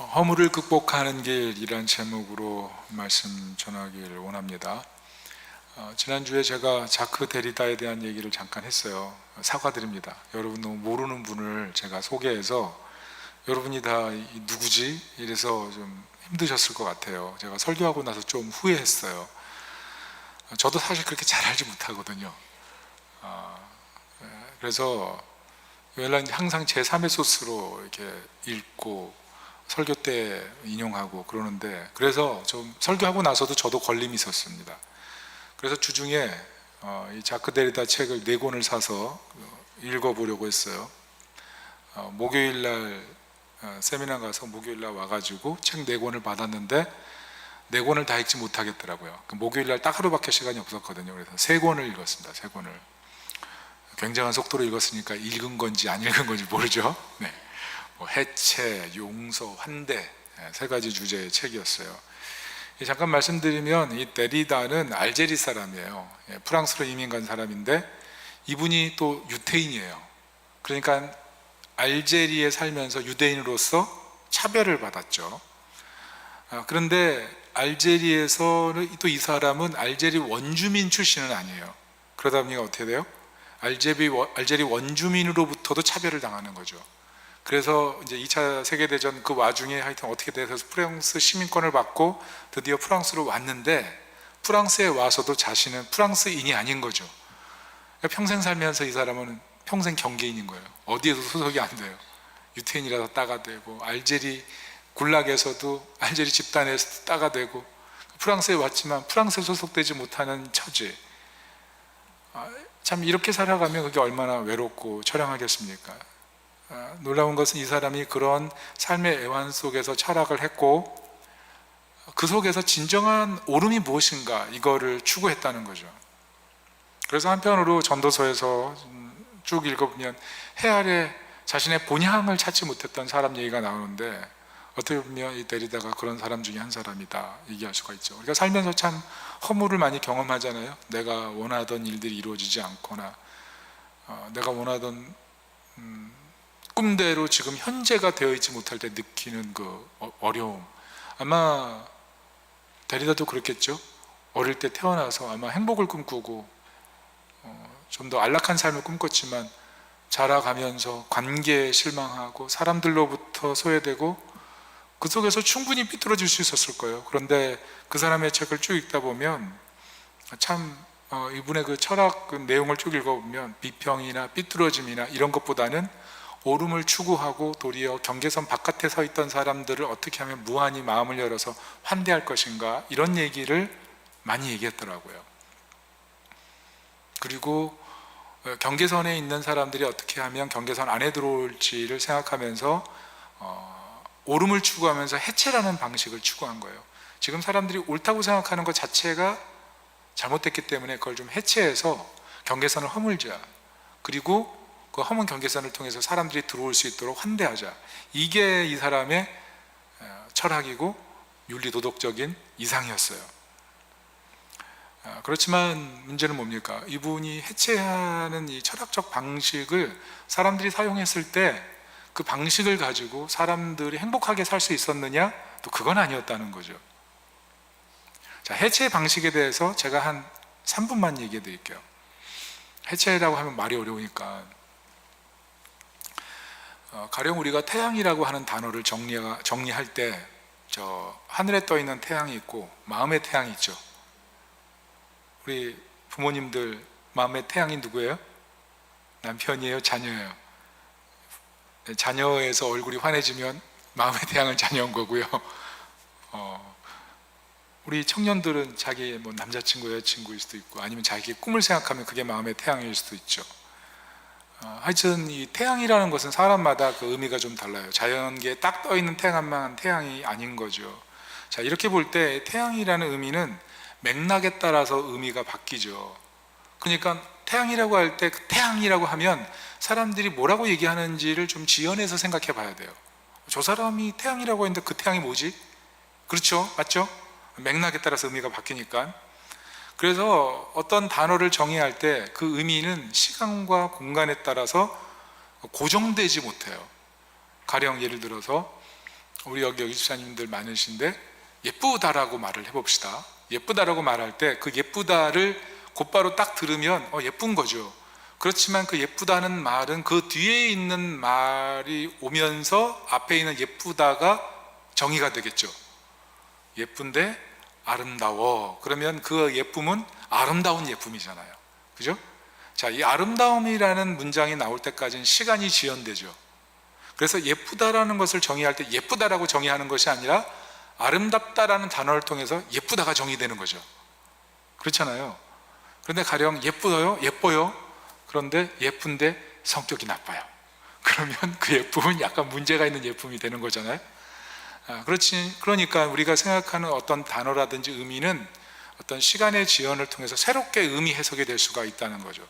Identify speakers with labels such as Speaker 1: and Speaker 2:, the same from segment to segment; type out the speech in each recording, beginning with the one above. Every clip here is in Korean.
Speaker 1: 허물을 극복하는 길이란 제목으로 말씀 전하기를 원합니다. 지난주에 제가 자크 데리다에 대한 얘기를 잠깐 했어요. 사과드립니다. 여러분 너무 모르는 분을 제가 소개해서 여러분이 다 누구지? 이래서 좀 힘드셨을 것 같아요. 제가 설교하고 나서 좀 후회했어요. 저도 사실 그렇게 잘 알지 못하거든요. 그래서 항상 제3의 소스로 이렇게 읽고 설교 때 인용하고 그러는데, 그래서 좀 설교하고 나서도 저도 걸림이 있었습니다. 그래서 주중에 이 자크 데리다 책을 4권을 사서 읽어보려고 했어요. 목요일날 세미나 가서 목요일날 와가지고 책 4권을 받았는데 4권을 다 읽지 못하겠더라고요. 목요일날 딱 하루밖에 시간이 없었거든요. 그래서 3권을 읽었습니다. 3권을 굉장한 속도로 읽었으니까 읽은 건지 안 읽은 건지 모르죠. 네. 해체, 용서, 환대 3가지 주제의 책이었어요. 잠깐 말씀드리면 이 데리다는 알제리 사람이에요. 프랑스로 이민 간 사람인데 이분이 또 유태인이에요. 그러니까 알제리에 살면서 유대인으로서 차별을 받았죠. 그런데 알제리에서는 또 이 사람은 알제리 원주민 출신은 아니에요. 그러다 보니까 어떻게 돼요? 알제리 원주민으로부터도 차별을 당하는 거죠. 그래서 이제 2차 세계대전 그 와중에 하여튼 어떻게 돼서 프랑스 시민권을 받고 드디어 프랑스로 왔는데, 프랑스에 와서도 자신은 프랑스인이 아닌 거죠. 평생 살면서 이 사람은 평생 경계인인 거예요. 어디에도 소속이 안 돼요. 유태인이라서 따가 되고, 알제리 굴락에서도 알제리 집단에서도 따가 되고, 프랑스에 왔지만 프랑스에 소속되지 못하는 처지. 참 이렇게 살아가면 그게 얼마나 외롭고 처량하겠습니까? 놀라운 것은 이 사람이 그런 삶의 애환 속에서 철학을 했고, 그 속에서 진정한 옳음이 무엇인가 이거를 추구했다는 거죠. 그래서 한편으로 전도서에서 쭉 읽어보면 해 아래 자신의 본향을 찾지 못했던 사람 얘기가 나오는데, 어떻게 보면 이 데리다가 그런 사람 중에 한 사람이다 얘기할 수가 있죠. 우리가 살면서 참 허물을 많이 경험하잖아요. 내가 원하던 일들이 이루어지지 않거나 내가 원하던 꿈대로 지금 현재가 되어 있지 못할 때 느끼는 그 어려움. 아마 데리다도 그렇겠죠. 어릴 때 태어나서 아마 행복을 꿈꾸고 좀 더 안락한 삶을 꿈꿨지만 자라가면서 관계에 실망하고 사람들로부터 소외되고 그 속에서 충분히 삐뚤어질 수 있었을 거예요. 그런데 그 사람의 책을 쭉 읽다 보면 참 이분의 그 철학 그 내용을 쭉 읽어보면 비평이나 삐뚤어짐이나 이런 것보다는 옳음을 추구하고 도리어 경계선 바깥에 서 있던 사람들을 어떻게 하면 무한히 마음을 열어서 환대할 것인가, 이런 얘기를 많이 얘기했더라고요. 그리고 경계선에 있는 사람들이 어떻게 하면 경계선 안에 들어올지를 생각하면서 옳음을 추구하면서 해체라는 방식을 추구한 거예요. 지금 사람들이 옳다고 생각하는 것 자체가 잘못됐기 때문에 그걸 좀 해체해서 경계선을 허물자, 그리고 그 허문 경계선을 통해서 사람들이 들어올 수 있도록 환대하자. 이게 이 사람의 철학이고 윤리도덕적인 이상이었어요. 그렇지만 문제는 뭡니까? 이분이 해체하는 이 철학적 방식을 사람들이 사용했을 때 그 방식을 가지고 사람들이 행복하게 살 수 있었느냐? 또 그건 아니었다는 거죠. 자, 해체 방식에 대해서 제가 한 3분만 얘기해 드릴게요. 해체라고 하면 말이 어려우니까. 가령 우리가 태양이라고 하는 단어를 정리할 때 저 하늘에 떠 있는 태양이 있고 마음의 태양이 있죠. 우리 부모님들 마음의 태양이 누구예요? 남편이에요? 자녀예요? 자녀에서 얼굴이 환해지면 마음의 태양은 자녀인 거고요. 우리 청년들은 자기 뭐 남자친구, 여자친구일 수도 있고, 아니면 자기 꿈을 생각하면 그게 마음의 태양일 수도 있죠. 하여튼 이 태양이라는 것은 사람마다 그 의미가 좀 달라요. 자연계에 딱 떠있는 태양만 태양이 아닌 거죠. 자, 이렇게 볼 때 태양이라는 의미는 맥락에 따라서 의미가 바뀌죠. 그러니까 태양이라고 할 때 그 태양이라고 하면 사람들이 뭐라고 얘기하는지를 좀 지연해서 생각해 봐야 돼요. 저 사람이 태양이라고 했는데 그 태양이 뭐지? 그렇죠? 맞죠? 맥락에 따라서 의미가 바뀌니까. 그래서 어떤 단어를 정의할 때 그 의미는 시간과 공간에 따라서 고정되지 못해요. 가령 예를 들어서 우리 여기 집사님들 많으신데 예쁘다라고 말을 해봅시다. 예쁘다라고 말할 때 그 예쁘다를 곧바로 딱 들으면 예쁜 거죠. 그렇지만 그 예쁘다는 말은 그 뒤에 있는 말이 오면서 앞에 있는 예쁘다가 정의가 되겠죠. 예쁜데 아름다워. 그러면 그 예쁨은 아름다운 예쁨이잖아요. 그죠? 자, 이 아름다움이라는 문장이 나올 때까지는 시간이 지연되죠. 그래서 예쁘다라는 것을 정의할 때 예쁘다라고 정의하는 것이 아니라 아름답다라는 단어를 통해서 예쁘다가 정의되는 거죠. 그렇잖아요. 그런데 가령 예뻐요? 예뻐요? 그런데 예쁜데 성격이 나빠요. 그러면 그 예쁨은 약간 문제가 있는 예쁨이 되는 거잖아요. 그러니까 우리가 생각하는 어떤 단어라든지 의미는 어떤 시간의 지연을 통해서 새롭게 의미 해석이 될 수가 있다는 거죠.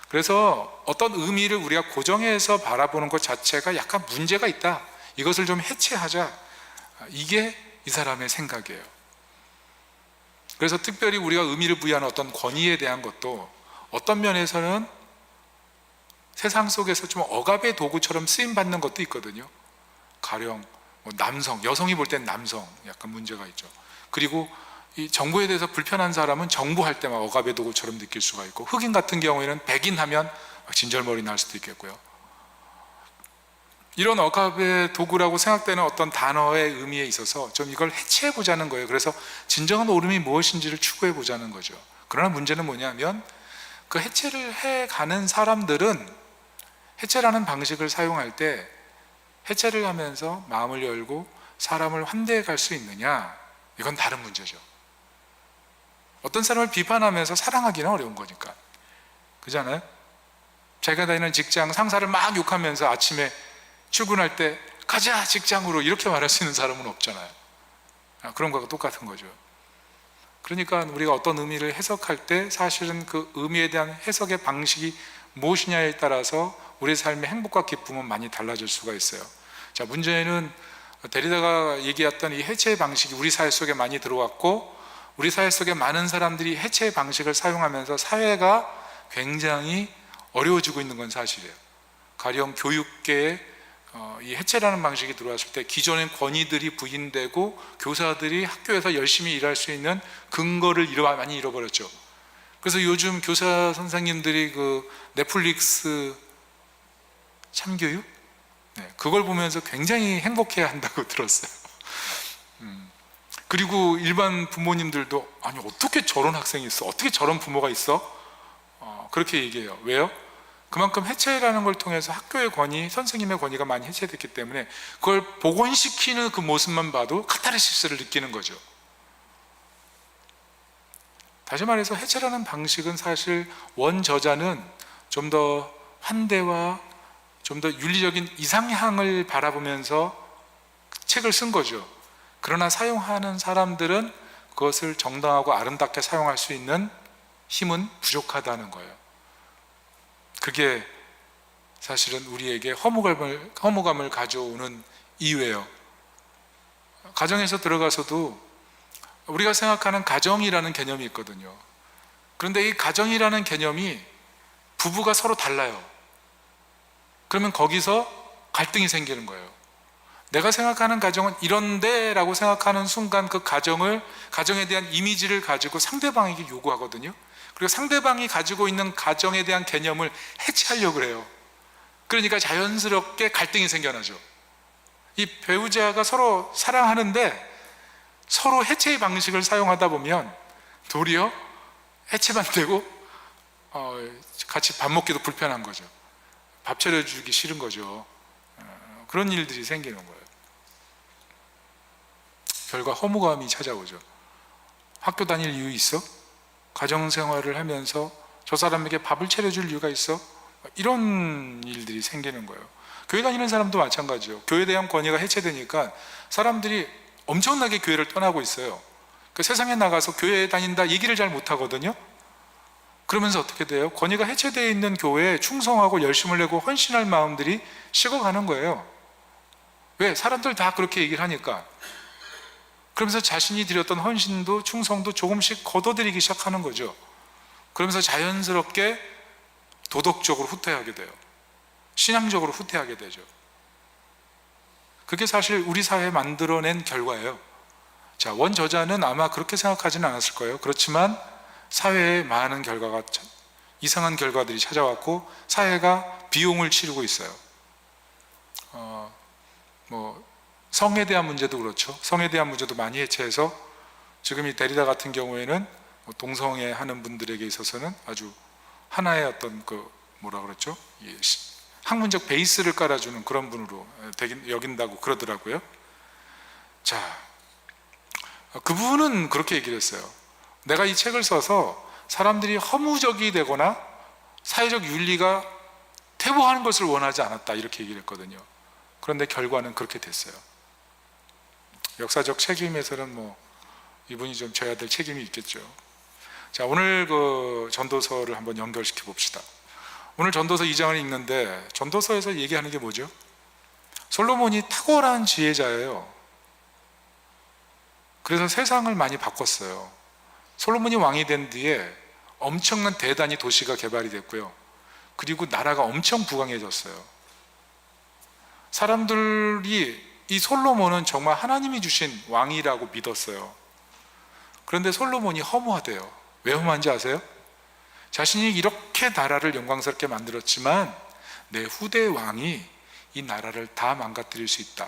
Speaker 1: 그래서 어떤 의미를 우리가 고정해서 바라보는 것 자체가 약간 문제가 있다. 이것을 좀 해체하자. 이게 이 사람의 생각이에요. 그래서 특별히 우리가 의미를 부여하는 어떤 권위에 대한 것도 어떤 면에서는 세상 속에서 좀 억압의 도구처럼 쓰임받는 것도 있거든요. 가령 남성, 여성이 볼 땐 남성 약간 문제가 있죠. 그리고 이 정부에 대해서 불편한 사람은 정부할 때만 억압의 도구처럼 느낄 수가 있고, 흑인 같은 경우에는 백인 하면 진절머리 날 수도 있겠고요. 이런 억압의 도구라고 생각되는 어떤 단어의 의미에 있어서 좀 이걸 해체해 보자는 거예요. 그래서 진정한 옳음이 무엇인지를 추구해 보자는 거죠. 그러나 문제는 뭐냐면 그 해체를 해가는 사람들은 해체라는 방식을 사용할 때 해체를 하면서 마음을 열고 사람을 환대해 갈 수 있느냐, 이건 다른 문제죠. 어떤 사람을 비판하면서 사랑하기는 어려운 거니까. 그렇잖아요? 자기가 다니는 직장 상사를 막 욕하면서 아침에 출근할 때 가자 직장으로 이렇게 말할 수 있는 사람은 없잖아요. 그런 거와 똑같은 거죠. 그러니까 우리가 어떤 의미를 해석할 때 사실은 그 의미에 대한 해석의 방식이 무엇이냐에 따라서 우리 삶의 행복과 기쁨은 많이 달라질 수가 있어요. 자, 문제는 데리다가 얘기했던 이 해체의 방식이 우리 사회 속에 많이 들어왔고, 우리 사회 속에 많은 사람들이 해체의 방식을 사용하면서 사회가 굉장히 어려워지고 있는 건 사실이에요. 가령 교육계에 이 해체라는 방식이 들어왔을 때 기존의 권위들이 부인되고 교사들이 학교에서 열심히 일할 수 있는 근거를 많이 잃어버렸죠. 그래서 요즘 교사 선생님들이 그 넷플릭스 참교육? 그걸 보면서 굉장히 행복해야 한다고 들었어요. 그리고 일반 부모님들도 아니 어떻게 저런 학생이 있어? 어떻게 저런 부모가 있어? 그렇게 얘기해요. 왜요? 그만큼 해체라는 걸 통해서 학교의 권위, 선생님의 권위가 많이 해체됐기 때문에 그걸 복원시키는 그 모습만 봐도 카타르시스를 느끼는 거죠. 다시 말해서 해체라는 방식은 사실 원저자는 좀 더 환대와 좀 더 윤리적인 이상향을 바라보면서 책을 쓴 거죠. 그러나 사용하는 사람들은 그것을 정당하고 아름답게 사용할 수 있는 힘은 부족하다는 거예요. 그게 사실은 우리에게 허무감을 가져오는 이유예요. 가정에서 들어가서도 우리가 생각하는 가정이라는 개념이 있거든요. 그런데 이 가정이라는 개념이 부부가 서로 달라요. 그러면 거기서 갈등이 생기는 거예요. 내가 생각하는 가정은 이런데 라고 생각하는 순간 그 가정에 대한 이미지를 가지고 상대방에게 요구하거든요. 그리고 상대방이 가지고 있는 가정에 대한 개념을 해체하려고 해요. 그러니까 자연스럽게 갈등이 생겨나죠. 이 배우자가 서로 사랑하는데 서로 해체의 방식을 사용하다 보면 도리어 해체만 되고 같이 밥 먹기도 불편한 거죠. 밥 차려주기 싫은 거죠. 그런 일들이 생기는 거예요. 결과 허무감이 찾아오죠. 학교 다닐 이유 있어? 가정생활을 하면서 저 사람에게 밥을 차려줄 이유가 있어? 이런 일들이 생기는 거예요. 교회 다니는 사람도 마찬가지죠. 교회에 대한 권위가 해체되니까 사람들이 엄청나게 교회를 떠나고 있어요. 그 세상에 나가서 교회에 다닌다 얘기를 잘 못하거든요. 그러면서 어떻게 돼요? 권위가 해체되어 있는 교회에 충성하고 열심을 내고 헌신할 마음들이 식어가는 거예요. 왜? 사람들 다 그렇게 얘기를 하니까. 그러면서 자신이 드렸던 헌신도 충성도 조금씩 거둬들이기 시작하는 거죠. 그러면서 자연스럽게 도덕적으로 후퇴하게 돼요. 신앙적으로 후퇴하게 되죠. 그게 사실 우리 사회에 만들어낸 결과예요. 자, 원저자는 아마 그렇게 생각하지는 않았을 거예요. 그렇지만 사회에 많은 결과가, 이상한 결과들이 찾아왔고 사회가 비용을 치르고 있어요. 성에 대한 문제도 그렇죠. 성에 대한 문제도 많이 해체해서 지금 이 데리다 같은 경우에는 동성애 하는 분들에게 있어서는 아주 하나의 어떤 뭐라 그랬죠? 학문적 베이스를 깔아주는 그런 분으로 여긴다고 그러더라고요. 자, 그분은 그렇게 얘기를 했어요. 내가 이 책을 써서 사람들이 허무적이 되거나 사회적 윤리가 퇴보하는 것을 원하지 않았다, 이렇게 얘기를 했거든요. 그런데 결과는 그렇게 됐어요. 역사적 책임에서는 이분이 좀 져야 될 책임이 있겠죠. 자, 오늘 전도서를 한번 연결시켜 봅시다. 오늘 전도서 2장을 읽는데 전도서에서 얘기하는 게 뭐죠? 솔로몬이 탁월한 지혜자예요. 그래서 세상을 많이 바꿨어요. 솔로몬이 왕이 된 뒤에 엄청난 대단히 도시가 개발이 됐고요. 그리고 나라가 엄청 부강해졌어요. 사람들이 이 솔로몬은 정말 하나님이 주신 왕이라고 믿었어요. 그런데 솔로몬이 허무하대요. 왜 허무한지 아세요? 자신이 이렇게 나라를 영광스럽게 만들었지만 내 후대 왕이 이 나라를 다 망가뜨릴 수 있다,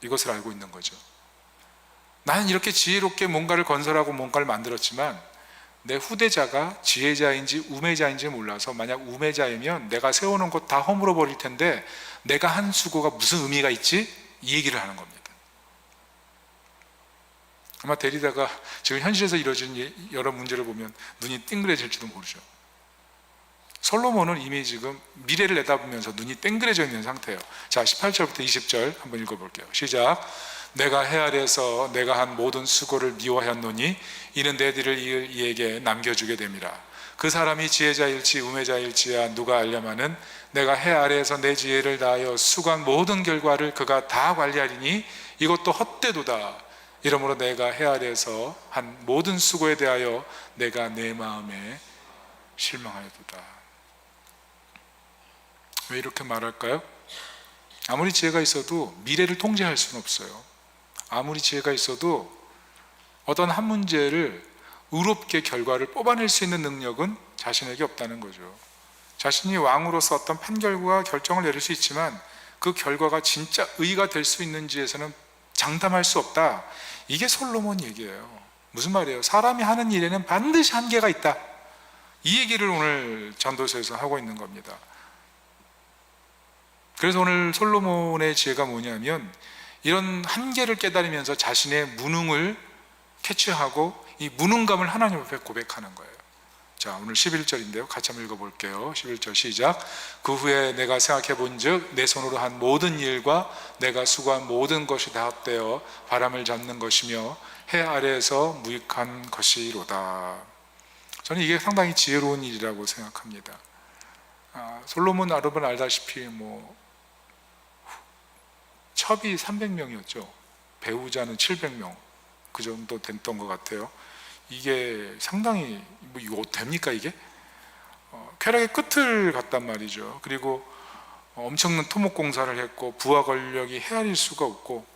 Speaker 1: 이것을 알고 있는 거죠. 나는 이렇게 지혜롭게 뭔가를 건설하고 뭔가를 만들었지만 내 후대자가 지혜자인지 우매자인지 몰라서, 만약 우매자이면 내가 세워놓은 것 다 허물어 버릴 텐데 내가 한 수고가 무슨 의미가 있지? 이 얘기를 하는 겁니다. 아마 데리다가 지금 현실에서 이루어진 여러 문제를 보면 눈이 땡그레질지도 모르죠. 솔로몬은 이미 지금 미래를 내다보면서 눈이 땡그레져 있는 상태예요. 자, 18절부터 20절 한번 읽어볼게요. 시작. 내가 해 아래에서 내가 한 모든 수고를 미워하였노니 이는 내 뒤를 이을 이에게 남겨주게 됨이라. 그 사람이 지혜자일지 우매자일지야 누가 알려마는 내가 해 아래에서 내 지혜를 다하여 수고한 모든 결과를 그가 다 관리하리니 이것도 헛되도다. 이러므로 내가 해 아래에서 한 모든 수고에 대하여 내가 내 마음에 실망하였도다. 왜 이렇게 말할까요? 아무리 지혜가 있어도 미래를 통제할 수는 없어요. 아무리 지혜가 있어도 어떤 한 문제를 의롭게 결과를 뽑아낼 수 있는 능력은 자신에게 없다는 거죠. 자신이 왕으로서 어떤 판결과 결정을 내릴 수 있지만 그 결과가 진짜 의가 될 수 있는지에서는 장담할 수 없다. 이게 솔로몬 얘기예요. 무슨 말이에요? 사람이 하는 일에는 반드시 한계가 있다. 이 얘기를 오늘 전도서에서 하고 있는 겁니다. 그래서 오늘 솔로몬의 지혜가 뭐냐면 이런 한계를 깨달으면서 자신의 무능을 캐치하고 이 무능감을 하나님 앞에 고백하는 거예요. 자, 오늘 11절인데요. 같이 한번 읽어볼게요. 11절 시작. 그 후에 내가 생각해 본즉 내 손으로 한 모든 일과 내가 수고한 모든 것이 다 합되어 바람을 잡는 것이며 해 아래에서 무익한 것이로다. 저는 이게 상당히 지혜로운 일이라고 생각합니다. 솔로몬 여러분 알다시피 첩이 300명이었죠. 배우자는 700명 그 정도 됐던 것 같아요. 이게 상당히 이거 됩니까 이게? 쾌락의 끝을 갔단 말이죠. 그리고 엄청난 토목공사를 했고 부하 권력이 헤아릴 수가 없고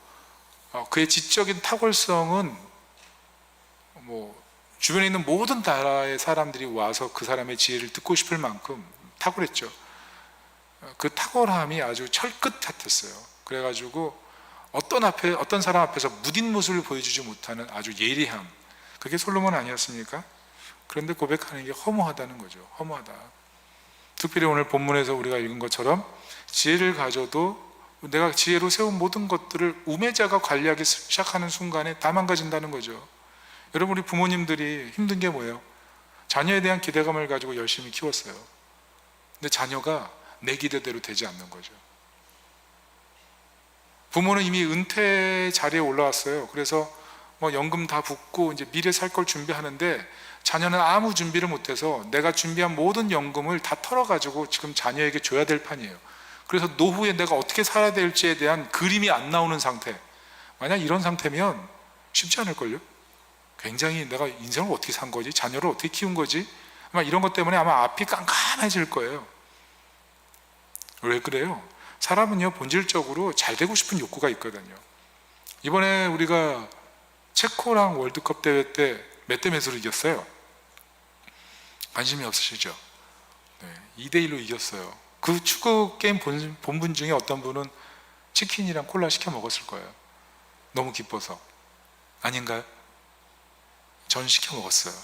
Speaker 1: 그의 지적인 탁월성은 주변에 있는 모든 나라의 사람들이 와서 그 사람의 지혜를 듣고 싶을 만큼 탁월했죠. 그 탁월함이 아주 철끝 같았어요. 그래가지고 어떤 사람 앞에서 무딘 모습을 보여주지 못하는 아주 예리함, 그게 솔로몬 아니었습니까? 그런데 고백하는 게 허무하다는 거죠. 허무하다. 특별히 오늘 본문에서 우리가 읽은 것처럼 지혜를 가져도 내가 지혜로 세운 모든 것들을 우매자가 관리하기 시작하는 순간에 다 망가진다는 거죠. 여러분, 우리 부모님들이 힘든 게 뭐예요? 자녀에 대한 기대감을 가지고 열심히 키웠어요. 근데 자녀가 내 기대대로 되지 않는 거죠. 부모는 이미 은퇴 자리에 올라왔어요. 그래서 연금 다 붓고 이제 미래 살 걸 준비하는데 자녀는 아무 준비를 못해서 내가 준비한 모든 연금을 다 털어가지고 지금 자녀에게 줘야 될 판이에요. 그래서 노후에 내가 어떻게 살아야 될지에 대한 그림이 안 나오는 상태. 만약 이런 상태면 쉽지 않을걸요? 굉장히 내가 인생을 어떻게 산 거지? 자녀를 어떻게 키운 거지? 아마 이런 것 때문에 아마 앞이 깜깜해질 거예요. 왜 그래요? 사람은요, 본질적으로 잘 되고 싶은 욕구가 있거든요. 이번에 우리가 체코랑 월드컵 대회 때 몇 대 몇으로 이겼어요? 관심이 없으시죠? 네, 2대1로 이겼어요. 그 축구 게임 본분 중에 어떤 분은 치킨이랑 콜라 시켜 먹었을 거예요. 너무 기뻐서. 아닌가요? 전 시켜 먹었어요.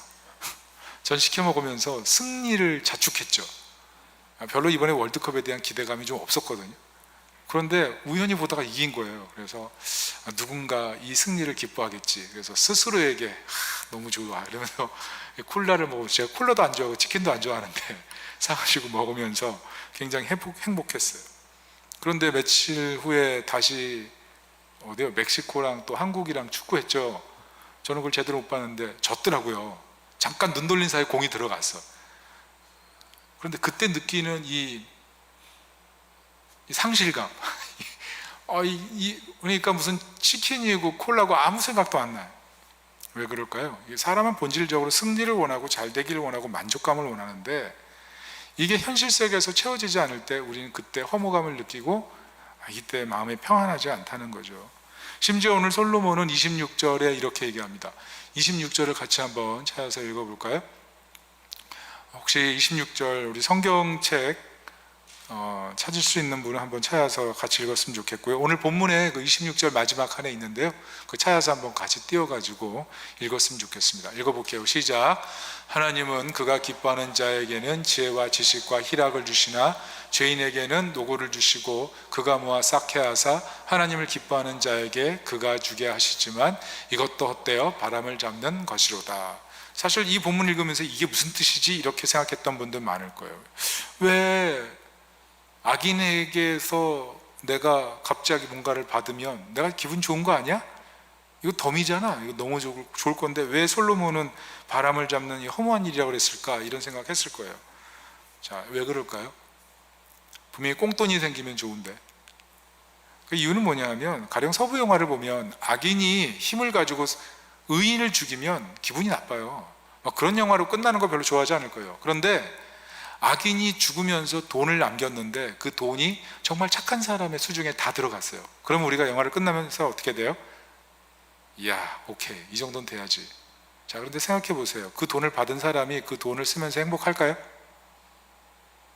Speaker 1: 전 시켜 먹으면서 승리를 자축했죠. 별로 이번에 월드컵에 대한 기대감이 좀 없었거든요. 그런데 우연히 보다가 이긴 거예요. 그래서 누군가 이 승리를 기뻐하겠지. 그래서 스스로에게 너무 좋아 이러면서 콜라를 먹으면, 제가 콜라도 안 좋아하고 치킨도 안 좋아하는데 사가지고 먹으면서 굉장히 행복했어요. 그런데 며칠 후에 다시 어디요? 멕시코랑 또 한국이랑 축구했죠. 저는 그걸 제대로 못 봤는데 졌더라고요. 잠깐 눈 돌린 사이에 공이 들어갔어. 그런데 그때 느끼는 이 상실감 그러니까 무슨 치킨이고 콜라고 아무 생각도 안 나요. 왜 그럴까요? 사람은 본질적으로 승리를 원하고 잘 되기를 원하고 만족감을 원하는데, 이게 현실 세계에서 채워지지 않을 때 우리는 그때 허무감을 느끼고 이때 마음이 평안하지 않다는 거죠. 심지어 오늘 솔로몬은 26절에 이렇게 얘기합니다. 26절을 같이 한번 찾아서 읽어볼까요? 혹시 26절 우리 성경책 찾을 수 있는 분은 한번 찾아서 같이 읽었으면 좋겠고요. 오늘 본문에 그 26절 마지막 한에 있는데요, 그 찾아서 한번 같이 띄워가지고 읽었으면 좋겠습니다. 읽어볼게요. 시작. 하나님은 그가 기뻐하는 자에게는 지혜와 지식과 희락을 주시나 죄인에게는 노고를 주시고 그가 모아 쌓게 하사 하나님을 기뻐하는 자에게 그가 주게 하시지만 이것도 헛되어 바람을 잡는 것이로다. 사실 이 본문 읽으면서 이게 무슨 뜻이지? 이렇게 생각했던 분들 많을 거예요. 왜 악인에게서 내가 갑자기 뭔가를 받으면 내가 기분 좋은 거 아니야? 이거 덤이잖아. 이거 너무 좋을 건데 왜 솔로몬은 바람을 잡는 이 허무한 일이라고 그랬을까? 이런 생각했을 거예요. 자, 왜 그럴까요? 분명히 꽁돈이 생기면 좋은데. 그 이유는 뭐냐 하면, 가령 서부 영화를 보면 악인이 힘을 가지고 의인을 죽이면 기분이 나빠요. 그런 영화로 끝나는 거 별로 좋아하지 않을 거예요. 그런데 악인이 죽으면서 돈을 남겼는데 그 돈이 정말 착한 사람의 수중에 다 들어갔어요. 그럼 우리가 영화를 끝나면서 어떻게 돼요? 이야, 오케이, 이 정도는 돼야지. 자, 그런데 생각해 보세요. 그 돈을 받은 사람이 그 돈을 쓰면서 행복할까요?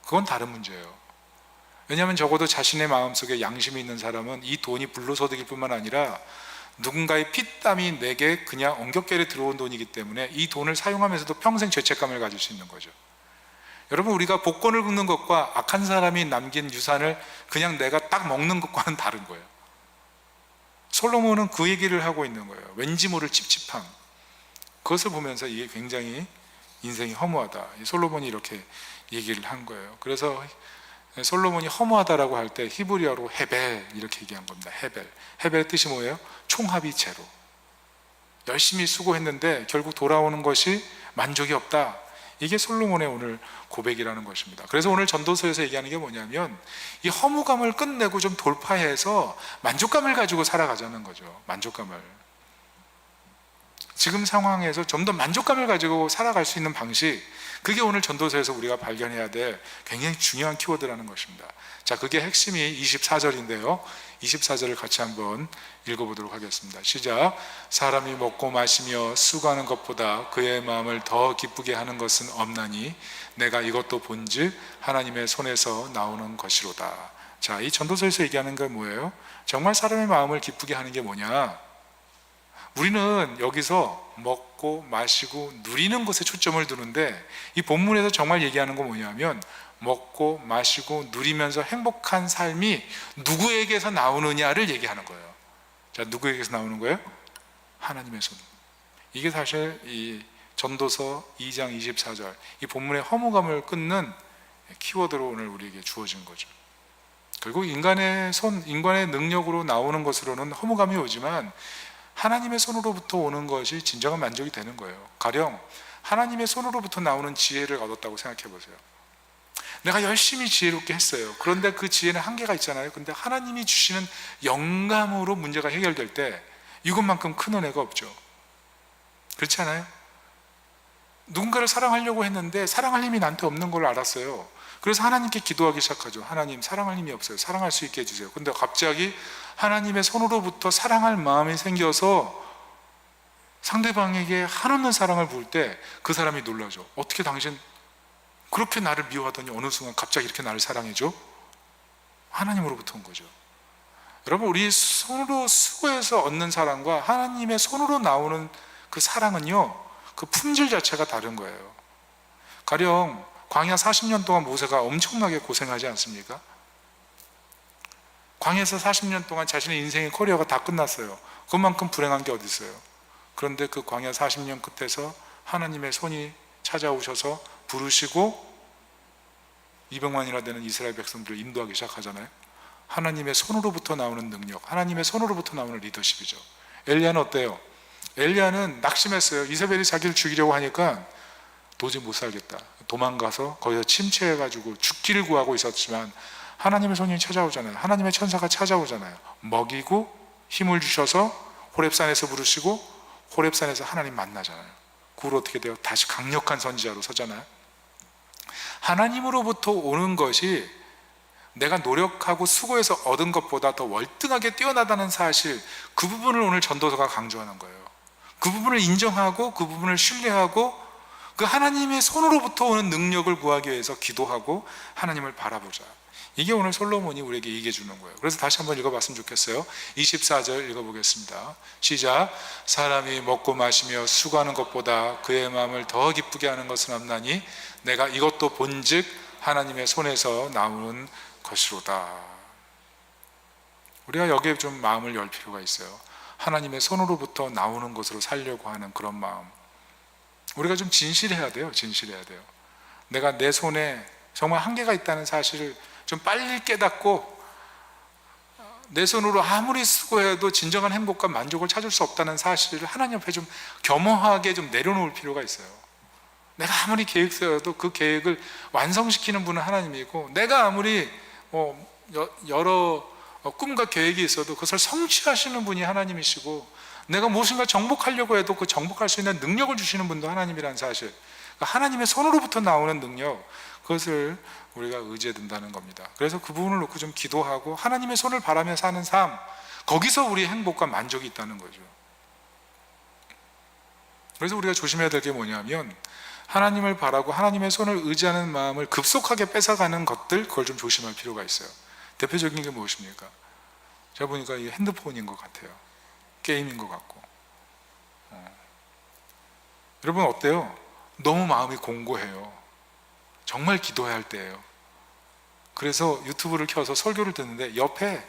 Speaker 1: 그건 다른 문제예요. 왜냐하면 적어도 자신의 마음속에 양심이 있는 사람은 이 돈이 불로소득일 뿐만 아니라 누군가의 피땀이 내게 그냥 엉겹결에 들어온 돈이기 때문에 이 돈을 사용하면서도 평생 죄책감을 가질 수 있는 거죠. 여러분, 우리가 복권을 긁는 것과 악한 사람이 남긴 유산을 그냥 내가 딱 먹는 것과는 다른 거예요. 솔로몬은 그 얘기를 하고 있는 거예요. 왠지 모를 찝찝함. 그것을 보면서 이게 굉장히 인생이 허무하다. 솔로몬이 이렇게 얘기를 한 거예요. 그래서 솔로몬이 허무하다라고 할 때 히브리어로 헤벨 이렇게 얘기한 겁니다. 헤벨. 헤벨의 뜻이 뭐예요? 총합이 제로. 열심히 수고했는데 결국 돌아오는 것이 만족이 없다. 이게 솔로몬의 오늘 고백이라는 것입니다. 그래서 오늘 전도서에서 얘기하는 게 뭐냐면, 이 허무감을 끝내고 좀 돌파해서 만족감을 가지고 살아가자는 거죠. 만족감을. 지금 상황에서 좀 더 만족감을 가지고 살아갈 수 있는 방식, 그게 오늘 전도서에서 우리가 발견해야 될 굉장히 중요한 키워드라는 것입니다. 자, 그게 핵심이 24절인데요 24절을 같이 한번 읽어보도록 하겠습니다. 시작. 사람이 먹고 마시며 수고하는 것보다 그의 마음을 더 기쁘게 하는 것은 없나니 내가 이것도 본즉 하나님의 손에서 나오는 것이로다. 자, 이 전도서에서 얘기하는 건 뭐예요? 정말 사람의 마음을 기쁘게 하는 게 뭐냐? 우리는 여기서 먹고 마시고 누리는 것에 초점을 두는데, 이 본문에서 정말 얘기하는 건 뭐냐면, 먹고 마시고 누리면서 행복한 삶이 누구에게서 나오느냐를 얘기하는 거예요. 자, 누구에게서 나오는 거예요? 하나님의 손. 이게 사실 이 전도서 2장 24절 이 본문의 허무감을 끊는 키워드로 오늘 우리에게 주어진 거죠. 결국 인간의 손, 인간의 능력으로 나오는 것으로는 허무감이 오지만 하나님의 손으로부터 오는 것이 진정한 만족이 되는 거예요. 가령 하나님의 손으로부터 나오는 지혜를 얻었다고 생각해 보세요. 내가 열심히 지혜롭게 했어요. 그런데 그 지혜는 한계가 있잖아요. 근데 하나님이 주시는 영감으로 문제가 해결될 때 이것만큼 큰 은혜가 없죠. 그렇지 않아요? 누군가를 사랑하려고 했는데 사랑할 힘이 나한테 없는 걸 알았어요. 그래서 하나님께 기도하기 시작하죠. 하나님, 사랑할 힘이 없어요. 사랑할 수 있게 해주세요. 근데 갑자기 하나님의 손으로부터 사랑할 마음이 생겨서 상대방에게 한없는 사랑을 부을 때 그 사람이 놀라죠. 어떻게 당신 그렇게 나를 미워하더니 어느 순간 갑자기 이렇게 나를 사랑해줘? 하나님으로부터 온 거죠. 여러분, 우리 손으로 수고해서 얻는 사랑과 하나님의 손으로 나오는 그 사랑은요, 그 품질 자체가 다른 거예요. 가령 광야 40년 동안 모세가 엄청나게 고생하지 않습니까? 광야에서 40년 동안 자신의 인생의 커리어가 다 끝났어요. 그만큼 불행한 게 어디 있어요? 그런데 그 광야 40년 끝에서 하나님의 손이 찾아오셔서 부르시고 200만이나 되는 이스라엘 백성들을 인도하기 시작하잖아요. 하나님의 손으로부터 나오는 능력, 하나님의 손으로부터 나오는 리더십이죠. 엘리야는 어때요? 엘리야는 낙심했어요. 이세벨이 자기를 죽이려고 하니까 도저히 못 살겠다. 도망가서 거기서 침체해가지고 죽기를 구하고 있었지만 하나님의 손이 찾아오잖아요. 하나님의 천사가 찾아오잖아요. 먹이고 힘을 주셔서 호렙산에서 부르시고 호렙산에서 하나님 만나잖아요. 그 후로 어떻게 돼요? 다시 강력한 선지자로 서잖아요. 하나님으로부터 오는 것이 내가 노력하고 수고해서 얻은 것보다 더 월등하게 뛰어나다는 사실, 그 부분을 오늘 전도서가 강조하는 거예요. 그 부분을 인정하고 그 부분을 신뢰하고 그 하나님의 손으로부터 오는 능력을 구하기 위해서 기도하고 하나님을 바라보자. 이게 오늘 솔로몬이 우리에게 얘기해 주는 거예요. 그래서 다시 한번 읽어봤으면 좋겠어요. 24절 읽어보겠습니다. 시작. 사람이 먹고 마시며 수고하는 것보다 그의 마음을 더 기쁘게 하는 것은 없나니 내가 이것도 본즉 하나님의 손에서 나오는 것이로다. 우리가 여기에 좀 마음을 열 필요가 있어요. 하나님의 손으로부터 나오는 것으로 살려고 하는 그런 마음. 우리가 좀 진실해야 돼요. 진실해야 돼요. 내가 내 손에 정말 한계가 있다는 사실을 좀 빨리 깨닫고 내 손으로 아무리 수고해도 진정한 행복과 만족을 찾을 수 없다는 사실을 하나님 앞에 좀 겸허하게 좀 내려놓을 필요가 있어요. 내가 아무리 계획 세워도 그 계획을 완성시키는 분은 하나님이고, 내가 아무리 여러 꿈과 계획이 있어도 그것을 성취하시는 분이 하나님이시고, 내가 무엇인가 정복하려고 해도 그 정복할 수 있는 능력을 주시는 분도 하나님이라는 사실, 하나님의 손으로부터 나오는 능력, 그것을 우리가 의지해야 된다는 겁니다. 그래서 그 부분을 놓고 좀 기도하고 하나님의 손을 바라며 사는 삶, 거기서 우리의 행복과 만족이 있다는 거죠. 그래서 우리가 조심해야 될 게 뭐냐면, 하나님을 바라고 하나님의 손을 의지하는 마음을 급속하게 뺏어가는 것들, 그걸 좀 조심할 필요가 있어요. 대표적인 게 무엇입니까? 제가 보니까 이 핸드폰인 것 같아요. 게임인 것 같고. 여러분 어때요? 너무 마음이 공고해요. 정말 기도해야 할 때예요. 그래서 유튜브를 켜서 설교를 듣는데 옆에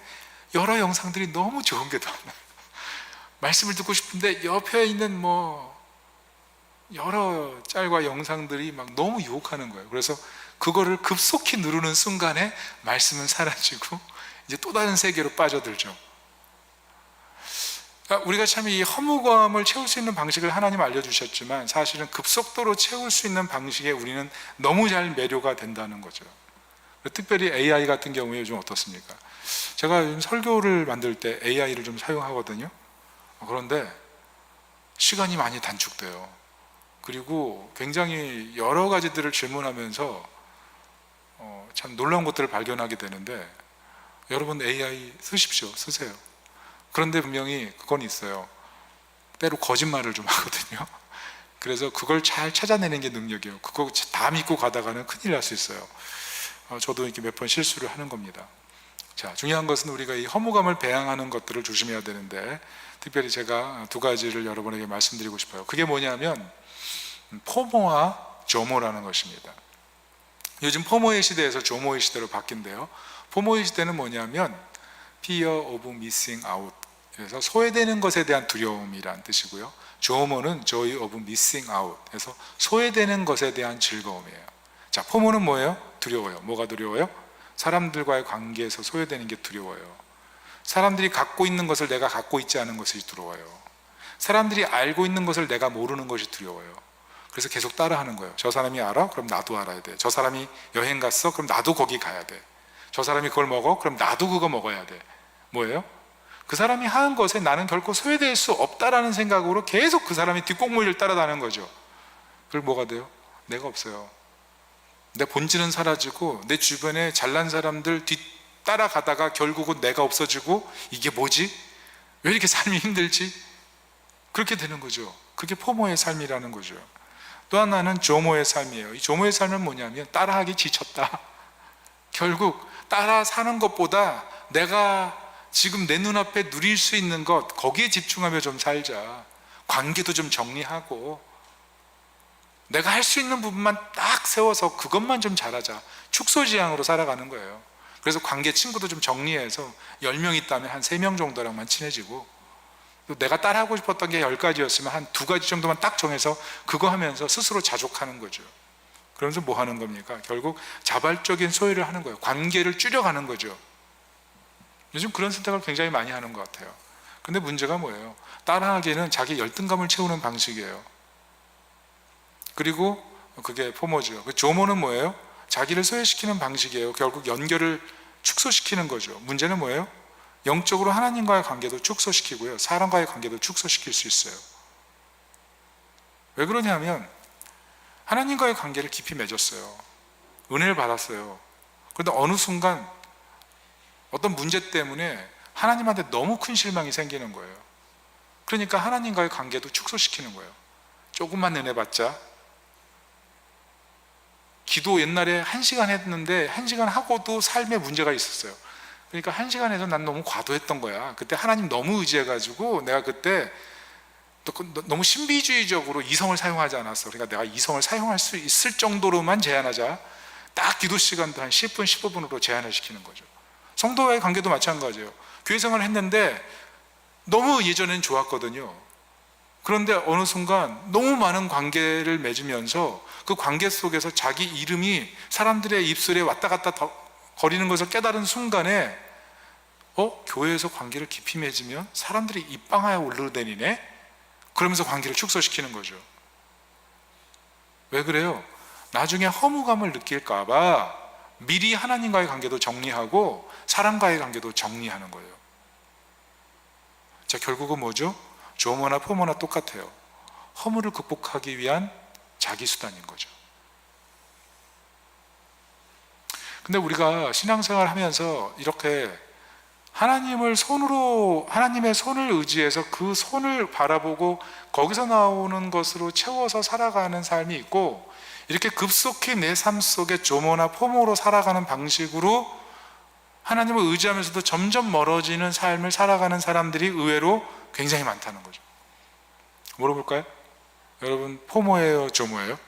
Speaker 1: 여러 영상들이 너무 좋은 게 나와요. 말씀을 듣고 싶은데 옆에 있는 여러 짤과 영상들이 막 너무 유혹하는 거예요. 그래서 그거를 급속히 누르는 순간에 말씀은 사라지고 이제 또 다른 세계로 빠져들죠. 그러니까 우리가 참 이 허무감을 채울 수 있는 방식을 하나님 알려주셨지만, 사실은 급속도로 채울 수 있는 방식에 우리는 너무 잘 매료가 된다는 거죠. 특별히 AI 같은 경우에 요즘 어떻습니까? 제가 요즘 설교를 만들 때 AI를 좀 사용하거든요. 그런데 시간이 많이 단축돼요. 그리고 굉장히 여러 가지들을 질문하면서 참 놀라운 것들을 발견하게 되는데, 여러분 AI 쓰십시오. 쓰세요. 그런데 분명히 그건 있어요. 때로 거짓말을 좀 하거든요. 그래서 그걸 잘 찾아내는 게 능력이에요. 그거 다 믿고 가다가는 큰일 날 수 있어요. 저도 이렇게 몇 번 실수를 하는 겁니다. 자, 중요한 것은 우리가 이 허무감을 배양하는 것들을 조심해야 되는데, 특별히 제가 두 가지를 여러분에게 말씀드리고 싶어요. 그게 뭐냐면 포모와 조모라는 것입니다. 요즘 포모의 시대에서 조모의 시대로 바뀐대요. 포모의 시대는 뭐냐면 Fear of missing out, 그래서 소외되는 것에 대한 두려움이란 뜻이고요. 조모는 Joy of missing out, 그래서 소외되는 것에 대한 즐거움이에요. 자, 포모는 뭐예요? 두려워요. 뭐가 두려워요? 사람들과의 관계에서 소외되는 게 두려워요. 사람들이 갖고 있는 것을 내가 갖고 있지 않은 것이 두려워요. 사람들이 알고 있는 것을 내가 모르는 것이 두려워요. 그래서 계속 따라하는 거예요. 저 사람이 알아? 그럼 나도 알아야 돼. 저 사람이 여행 갔어? 그럼 나도 거기 가야 돼. 저 사람이 그걸 먹어? 그럼 나도 그거 먹어야 돼. 뭐예요? 그 사람이 하는 것에 나는 결코 소외될 수 없다라는 생각으로 계속 그 사람이 뒷공무니를 따라다니는 거죠. 그럼 뭐가 돼요? 내가 없어요. 내 본질은 사라지고 내 주변에 잘난 사람들 뒤 따라가다가 결국은 내가 없어지고 이게 뭐지? 왜 이렇게 삶이 힘들지? 그렇게 되는 거죠. 그게 포모의 삶이라는 거죠. 또 하나는 조모의 삶이에요. 이 조모의 삶은 뭐냐면 따라하기 지쳤다. 결국 따라 사는 것보다 내가 지금 내 눈앞에 누릴 수 있는 것, 거기에 집중하며 좀 살자. 관계도 좀 정리하고 내가 할 수 있는 부분만 딱 세워서 그것만 좀 잘하자. 축소지향으로 살아가는 거예요. 그래서 관계 친구도 좀 정리해서 10명 있다면 한 3명 정도랑만 친해지고, 또 내가 따라하고 싶었던 게 10가지였으면 한 2가지 정도만 딱 정해서 그거 하면서 스스로 자족하는 거죠. 그러면서 뭐 하는 겁니까? 결국 자발적인 소외를 하는 거예요. 관계를 줄여가는 거죠. 요즘 그런 선택을 굉장히 많이 하는 것 같아요. 근데 문제가 뭐예요? 따라하기는 자기 열등감을 채우는 방식이에요. 그리고 그게 포모죠. 그 조모는 뭐예요? 자기를 소외시키는 방식이에요. 결국 연결을 축소시키는 거죠. 문제는 뭐예요? 영적으로 하나님과의 관계도 축소시키고요, 사람과의 관계도 축소시킬 수 있어요. 왜 그러냐면 하나님과의 관계를 깊이 맺었어요. 은혜를 받았어요. 그런데 어느 순간 어떤 문제 때문에 하나님한테 너무 큰 실망이 생기는 거예요. 그러니까 하나님과의 관계도 축소시키는 거예요. 조금만 은혜 받자. 기도 옛날에 1시간 했는데 1시간 하고도 삶에 문제가 있었어요. 그러니까 1시간 해서 난 너무 과도했던 거야. 그때 하나님 너무 의지해가지고 내가 그때 너무 신비주의적으로 이성을 사용하지 않았어. 그러니까 내가 이성을 사용할 수 있을 정도로만 제한하자. 딱 기도 시간도 한 10분, 15분으로 제한을 시키는 거죠. 성도와의 관계도 마찬가지예요. 교회 생활을 했는데 너무 예전엔 좋았거든요. 그런데 어느 순간 너무 많은 관계를 맺으면서 그 관계 속에서 자기 이름이 사람들의 입술에 왔다 갔다 거리는 것을 깨달은 순간에 교회에서 관계를 깊이 맺으면 사람들이 입방아에 올르르다니네? 그러면서 관계를 축소시키는 거죠. 왜 그래요? 나중에 허무감을 느낄까 봐 미리 하나님과의 관계도 정리하고 사람과의 관계도 정리하는 거예요. 자, 결국은 뭐죠? 조모나 포모나 똑같아요. 허물을 극복하기 위한 자기 수단인 거죠. 근데 우리가 신앙생활 하면서 이렇게 하나님의 손을 의지해서 그 손을 바라보고 거기서 나오는 것으로 채워서 살아가는 삶이 있고, 이렇게 급속히 내 삶 속에 조모나 포모로 살아가는 방식으로 하나님을 의지하면서도 점점 멀어지는 삶을 살아가는 사람들이 의외로 굉장히 많다는 거죠. 물어볼까요? 여러분, 포모예요, 조모예요?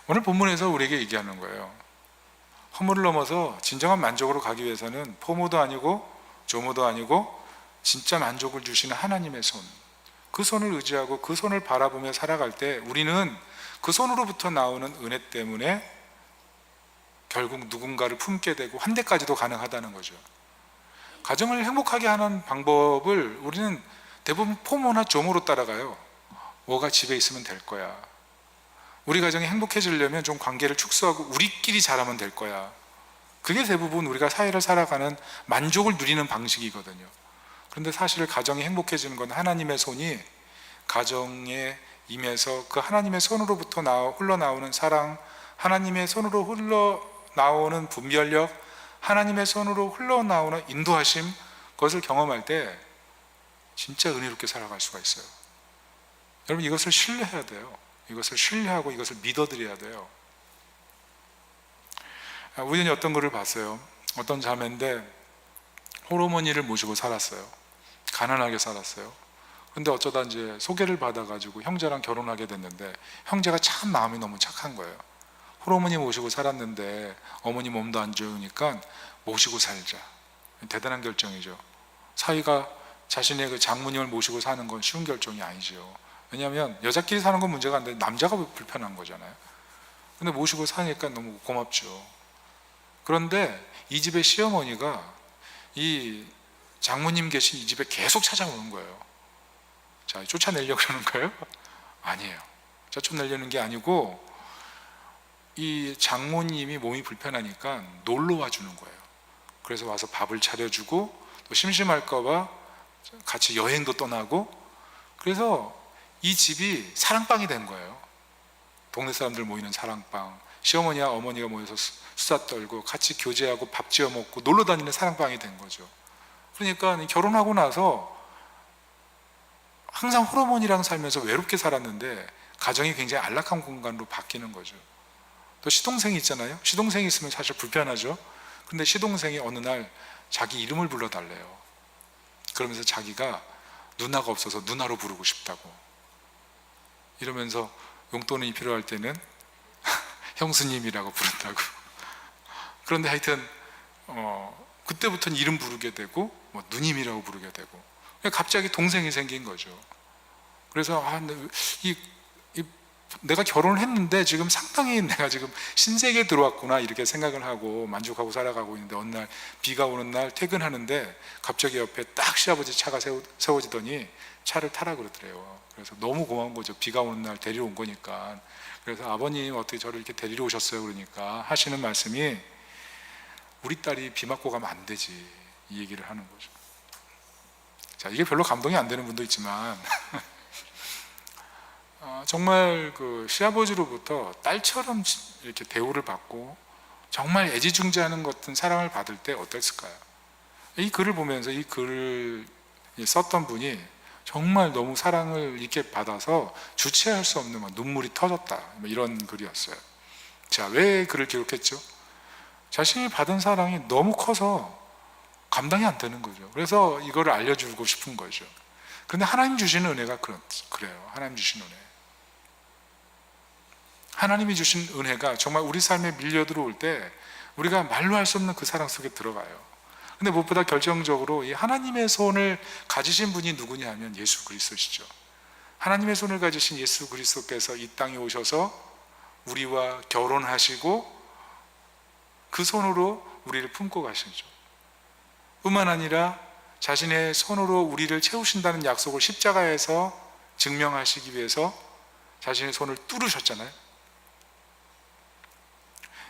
Speaker 1: 오늘 본문에서 우리에게 얘기하는 거예요. 허물을 넘어서 진정한 만족으로 가기 위해서는 포모도 아니고 조모도 아니고 진짜 만족을 주시는 하나님의 손, 그 손을 의지하고 그 손을 바라보며 살아갈 때 우리는 그 손으로부터 나오는 은혜 때문에 결국 누군가를 품게 되고 환대까지도 가능하다는 거죠. 가정을 행복하게 하는 방법을 우리는 대부분 포모나 조모로 따라가요. 뭐가 집에 있으면 될 거야. 우리 가정이 행복해지려면 좀 관계를 축소하고 우리끼리 잘하면 될 거야. 그게 대부분 우리가 사회를 살아가는 만족을 누리는 방식이거든요. 그런데 사실 가정이 행복해지는 건 하나님의 손이 가정에 임해서 그 하나님의 손으로부터 흘러나오는 사랑, 하나님의 손으로 흘러나오는 분별력, 하나님의 손으로 흘러나오는 인도하심, 그것을 경험할 때 진짜 은혜롭게 살아갈 수가 있어요. 여러분, 이것을 신뢰해야 돼요. 이것을 신뢰하고 이것을 믿어드려야 돼요. 우연히 어떤 글을 봤어요. 어떤 자매인데 홀어머니를 모시고 살았어요. 가난하게 살았어요. 근데 어쩌다 이제 소개를 받아가지고 형제랑 결혼하게 됐는데 형제가 참 마음이 너무 착한 거예요. 홀어머니 모시고 살았는데 어머니 몸도 안 좋으니까 모시고 살자. 대단한 결정이죠. 사위가 자신의 그 장모님을 모시고 사는 건 쉬운 결정이 아니죠. 왜냐하면 여자끼리 사는 건 문제가 안 되는데 남자가 불편한 거잖아요. 근데 모시고 사니까 너무 고맙죠. 그런데 이 집의 시어머니가 이 장모님 계신 이 집에 계속 찾아오는 거예요. 자, 쫓아내려고 그러는 거예요? 아니에요. 쫓아내려는 게 아니고 이 장모님이 몸이 불편하니까 놀러 와 주는 거예요. 그래서 와서 밥을 차려주고 또 심심할까 봐 같이 여행도 떠나고, 그래서 이 집이 사랑방이 된 거예요. 동네 사람들 모이는 사랑방, 시어머니와 어머니가 모여서 수다 떨고 같이 교제하고 밥 지어 먹고 놀러 다니는 사랑방이 된 거죠. 그러니까 결혼하고 나서 항상 호르몬이랑 살면서 외롭게 살았는데 가정이 굉장히 안락한 공간으로 바뀌는 거죠. 또 시동생이 있잖아요. 시동생이 있으면 사실 불편하죠. 근데 시동생이 어느 날 자기 이름을 불러달래요. 그러면서 자기가 누나가 없어서 누나로 부르고 싶다고 이러면서 용돈이 필요할 때는 형수님이라고 부른다고. 그런데 하여튼 그때부터는 이름 부르게 되고 뭐 누님이라고 부르게 되고 갑자기 동생이 생긴 거죠. 그래서 내가 결혼을 했는데 지금 상당히 내가 지금 신세계에 들어왔구나 이렇게 생각을 하고 만족하고 살아가고 있는데 어느 날 비가 오는 날 퇴근하는데 갑자기 옆에 딱 시아버지 차가 세워지더니 차를 타라 그러더래요. 그래서 너무 고마운 거죠. 비가 오는 날 데리러 온 거니까. 그래서 아버님 어떻게 저를 이렇게 데리러 오셨어요? 그러니까 하시는 말씀이 우리 딸이 비 맞고 가면 안 되지 이 얘기를 하는 거죠. 자, 이게 별로 감동이 안 되는 분도 있지만 정말 그 시아버지로부터 딸처럼 이렇게 대우를 받고 정말 애지중지하는 것 같은 사랑을 받을 때 어땠을까요? 이 글을 보면서 이 글을 썼던 분이 정말 너무 사랑을 있게 받아서 주체할 수 없는 막 눈물이 터졌다 이런 글이었어요. 자, 왜 글을 기록했죠? 자신이 받은 사랑이 너무 커서 감당이 안 되는 거죠. 그래서 이거를 알려주고 싶은 거죠. 그런데 하나님 주시는 은혜가 그래요. 하나님 주신 은혜. 하나님이 주신 은혜가 정말 우리 삶에 밀려 들어올 때 우리가 말로 할 수 없는 그 사랑 속에 들어가요. 근데 무엇보다 결정적으로 이 하나님의 손을 가지신 분이 누구냐 하면 예수 그리스도시죠. 하나님의 손을 가지신 예수 그리스도께서 이 땅에 오셔서 우리와 결혼하시고 그 손으로 우리를 품고 가시죠. 뿐만 아니라 자신의 손으로 우리를 채우신다는 약속을 십자가에서 증명하시기 위해서 자신의 손을 뚫으셨잖아요.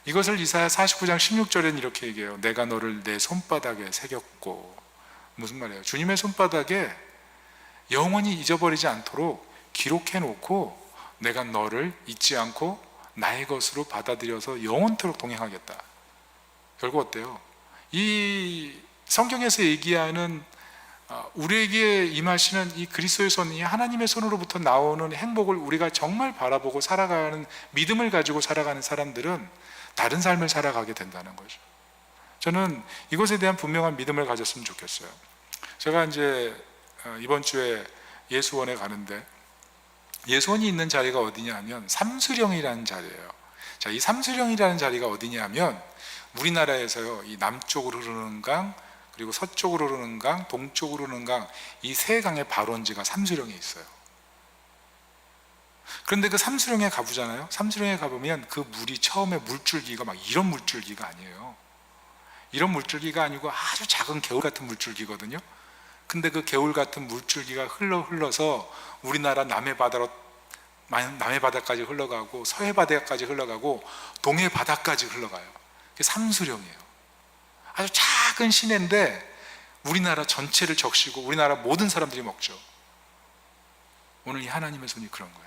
Speaker 1: 이것을 이사야 49장 16절에는 이렇게 얘기해요. 내가 너를 내 손바닥에 새겼고. 무슨 말이에요? 주님의 손바닥에 영원히 잊어버리지 않도록 기록해 놓고 내가 너를 잊지 않고 나의 것으로 받아들여서 영원토록 동행하겠다. 결국 어때요? 이 성경에서 얘기하는 우리에게 임하시는 이 그리스도의 손, 이 하나님의 손으로부터 나오는 행복을 우리가 정말 바라보고 살아가는 믿음을 가지고 살아가는 사람들은 다른 삶을 살아가게 된다는 거죠. 저는 이것에 대한 분명한 믿음을 가졌으면 좋겠어요. 제가 이제 이번 주에 예수원에 가는데 예수원이 있는 자리가 어디냐 하면 삼수령이라는 자리예요. 자, 이 삼수령이라는 자리가 어디냐 하면 우리나라에서요, 이 남쪽으로 흐르는 강, 그리고 서쪽으로 흐르는 강, 동쪽으로 흐르는 강, 이 세 강의 발원지가 삼수령에 있어요. 그런데 그 삼수령에 가보잖아요. 삼수령에 가보면 그 물이 처음에 물줄기가 막 이런 물줄기가 아니에요. 이런 물줄기가 아니고 아주 작은 개울 같은 물줄기거든요. 근데 그 개울 같은 물줄기가 흘러서 우리나라 남해 바다까지 흘러가고 서해 바다까지 흘러가고 동해 바다까지 흘러가요. 그게 삼수령이에요. 아주 작은 시내인데 우리나라 전체를 적시고 우리나라 모든 사람들이 먹죠. 오늘 이 하나님의 손이 그런 거예요.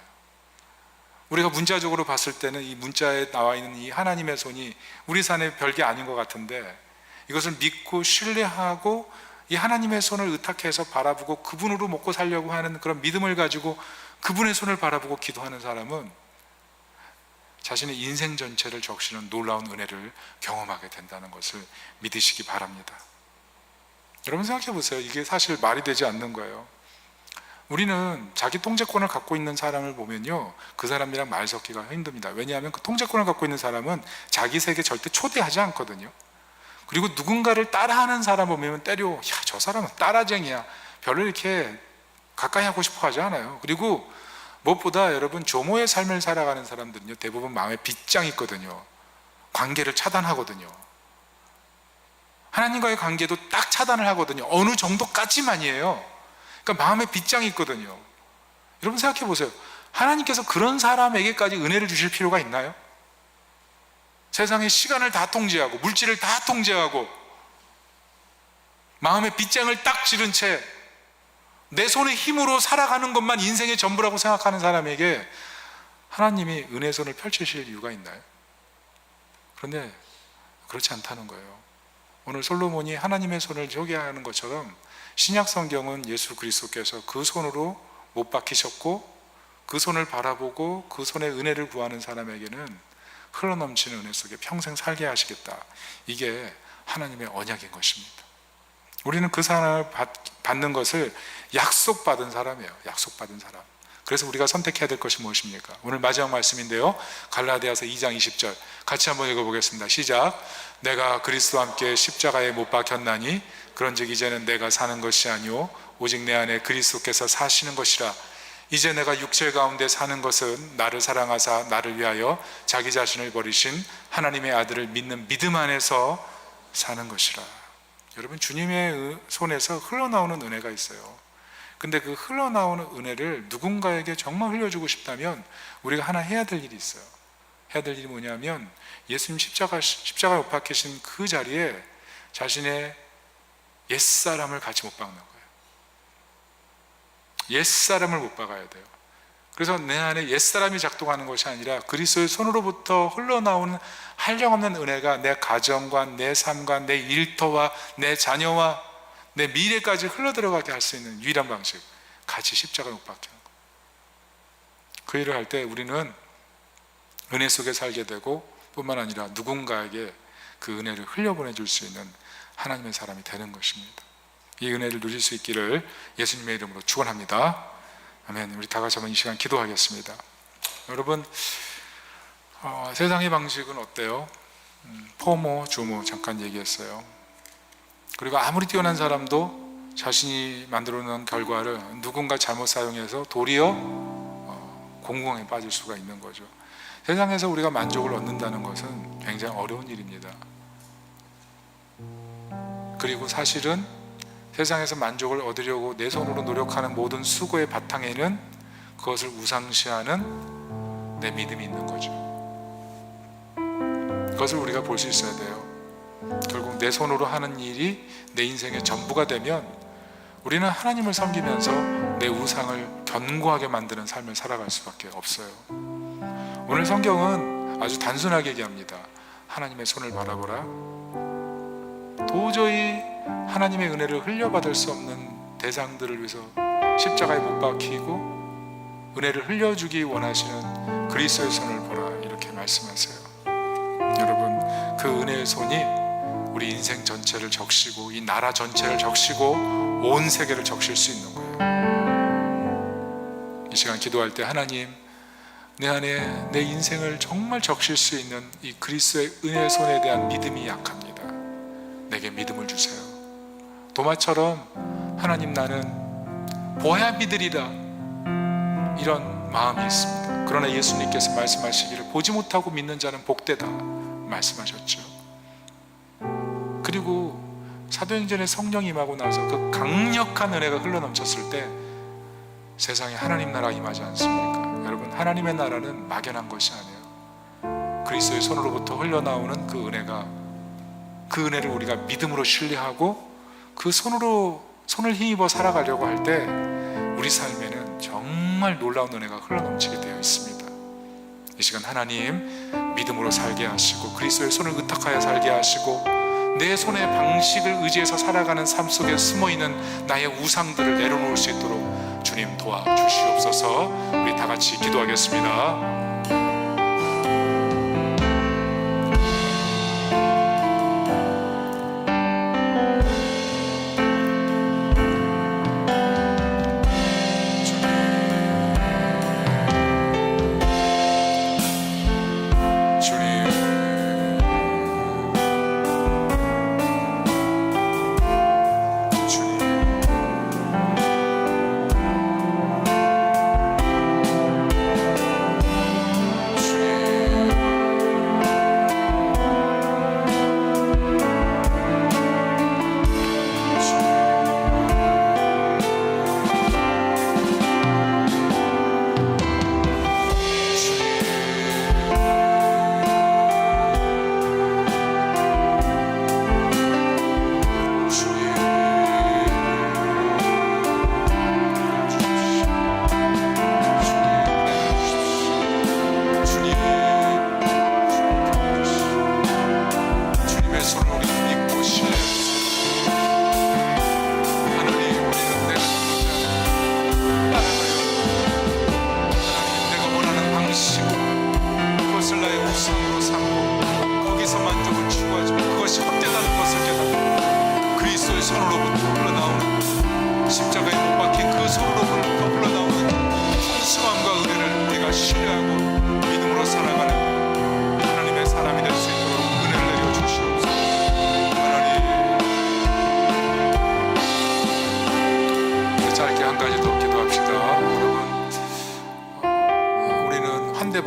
Speaker 1: 우리가 문자적으로 봤을 때는 이 문자에 나와 있는 이 하나님의 손이 우리 산의 별게 아닌 것 같은데 이것을 믿고 신뢰하고 이 하나님의 손을 의탁해서 바라보고 그분으로 먹고 살려고 하는 그런 믿음을 가지고 그분의 손을 바라보고 기도하는 사람은 자신의 인생 전체를 적시는 놀라운 은혜를 경험하게 된다는 것을 믿으시기 바랍니다. 여러분 생각해 보세요. 이게 사실 말이 되지 않는 거예요. 우리는 자기 통제권을 갖고 있는 사람을 보면요, 그 사람이랑 말 섞기가 힘듭니다. 왜냐하면 그 통제권을 갖고 있는 사람은 자기 세계 절대 초대하지 않거든요. 그리고 누군가를 따라하는 사람 보면 때려, 야, 저 사람은 따라쟁이야, 별로 이렇게 가까이 하고 싶어 하지 않아요. 그리고 무엇보다 여러분, 조모의 삶을 살아가는 사람들은요, 대부분 마음에 빗장이 있거든요. 관계를 차단하거든요. 하나님과의 관계도 딱 차단을 하거든요. 어느 정도까지만이에요. 그러니까 마음에 빗장이 있거든요. 여러분 생각해 보세요. 하나님께서 그런 사람에게까지 은혜를 주실 필요가 있나요? 세상의 시간을 다 통제하고 물질을 다 통제하고 마음의 빗장을 딱 지른 채 내 손의 힘으로 살아가는 것만 인생의 전부라고 생각하는 사람에게 하나님이 은혜의 손을 펼치실 이유가 있나요? 그런데 그렇지 않다는 거예요. 오늘 솔로몬이 하나님의 손을 소개하는 것처럼 신약 성경은 예수 그리스도께서 그 손으로 못 박히셨고 그 손을 바라보고 그 손의 은혜를 구하는 사람에게는 흘러넘치는 은혜 속에 평생 살게 하시겠다. 이게 하나님의 언약인 것입니다. 우리는 그 사랑을 받는 것을 약속받은 사람이에요. 약속받은 사람. 그래서 우리가 선택해야 될 것이 무엇입니까? 오늘 마지막 말씀인데요, 갈라디아서 2장 20절 같이 한번 읽어보겠습니다. 시작. 내가 그리스도와 함께 십자가에 못 박혔나니 그런즉 이제는 내가 사는 것이 아니오 오직 내 안에 그리스도께서 사시는 것이라. 이제 내가 육체 가운데 사는 것은 나를 사랑하사 나를 위하여 자기 자신을 버리신 하나님의 아들을 믿는 믿음 안에서 사는 것이라. 여러분, 주님의 손에서 흘러나오는 은혜가 있어요. 근데 그 흘러나오는 은혜를 누군가에게 정말 흘려주고 싶다면 우리가 하나 해야 될 일이 있어요. 해야 될 일이 뭐냐면 예수님 십자가에 못 박히신 그 자리에 자신의 옛사람을 같이 못 박는 거예요. 옛사람을 못 박아야 돼요. 그래서 내 안에 옛사람이 작동하는 것이 아니라 그리스도의 손으로부터 흘러나오는 한량없는 은혜가 내 가정과 내 삶과 내 일터와 내 자녀와 내 미래까지 흘러들어가게 할 수 있는 유일한 방식, 같이 십자가에 못 박히는 것. 그 일을 할 때 우리는 은혜 속에 살게 되고 뿐만 아니라 누군가에게 그 은혜를 흘려보내줄 수 있는 하나님의 사람이 되는 것입니다. 이 은혜를 누릴 수 있기를 예수님의 이름으로 축원합니다. 아멘. 우리 다 같이 한번 이 시간 기도하겠습니다. 여러분, 세상의 방식은 어때요? 포모, 주모 잠깐 얘기했어요. 그리고 아무리 뛰어난 사람도 자신이 만들어 놓은 결과를 누군가 잘못 사용해서 도리어 공공에 빠질 수가 있는 거죠. 세상에서 우리가 만족을 얻는다는 것은 굉장히 어려운 일입니다. 그리고 사실은 세상에서 만족을 얻으려고 내 손으로 노력하는 모든 수고의 바탕에는 그것을 우상시하는 내 믿음이 있는 거죠. 그것을 우리가 볼 수 있어야 돼요. 결국 내 손으로 하는 일이 내 인생의 전부가 되면 우리는 하나님을 섬기면서 내 우상을 견고하게 만드는 삶을 살아갈 수밖에 없어요. 오늘 성경은 아주 단순하게 얘기합니다. 하나님의 손을 바라보라. 도저히 하나님의 은혜를 흘려받을 수 없는 대상들을 위해서 십자가에 못 박히고 은혜를 흘려주기 원하시는 그리스도의 손을 보라, 이렇게 말씀하세요. 여러분, 그 은혜의 손이 우리 인생 전체를 적시고 이 나라 전체를 적시고 온 세계를 적실 수 있는 거예요. 이 시간 기도할 때 하나님, 내 안에 내 인생을 정말 적실 수 있는 이 그리스도의 은혜의 손에 대한 믿음이 약합니다. 내게 믿음을 주세요. 도마처럼 하나님, 나는 보아야 믿으리라, 이런 마음이 있습니다. 그러나 예수님께서 말씀하시기를 보지 못하고 믿는 자는 복되다 말씀하셨죠. 그리고 사도행전에 성령이 임하고 나서 그 강력한 은혜가 흘러넘쳤을 때 세상에 하나님 나라가 임하지 않습니까? 여러분, 하나님의 나라는 막연한 것이 아니에요. 그리스도의 손으로부터 흘러나오는 그 은혜가, 그 은혜를 우리가 믿음으로 신뢰하고 그 손을 힘입어 살아가려고 할 때 우리 삶에는 정말 놀라운 은혜가 흘러넘치게 되어 있습니다. 이 시간 하나님, 믿음으로 살게 하시고 그리스도의 손을 의탁하여 살게 하시고 내 손의 방식을 의지해서 살아가는 삶 속에 숨어있는 나의 우상들을 내려놓을 수 있도록 주님 도와주시옵소서. 우리 다 같이 기도하겠습니다.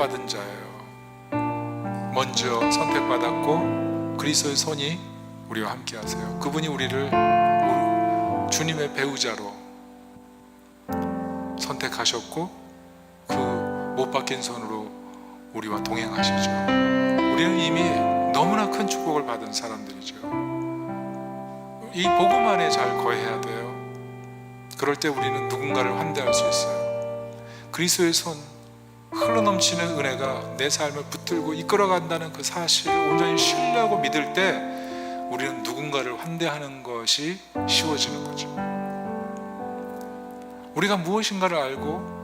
Speaker 1: 선택받은 자예요. 먼저 선택받았고 그리스도의 손이 우리와 함께 하세요. 그분이 우리를 주님의 배우자로 선택하셨고 그 못 박힌 손으로 우리와 동행하시죠. 우리는 이미 너무나 큰 축복을 받은 사람들이죠. 이 복음 안에 잘 거해야 돼요. 그럴 때 우리는 누군가를 환대할 수 있어요. 그리스도의 손, 흘러넘치는 은혜가 내 삶을 붙들고 이끌어간다는 그 사실을 온전히 신뢰하고 믿을 때 우리는 누군가를 환대하는 것이 쉬워지는 거죠. 우리가 무엇인가를 알고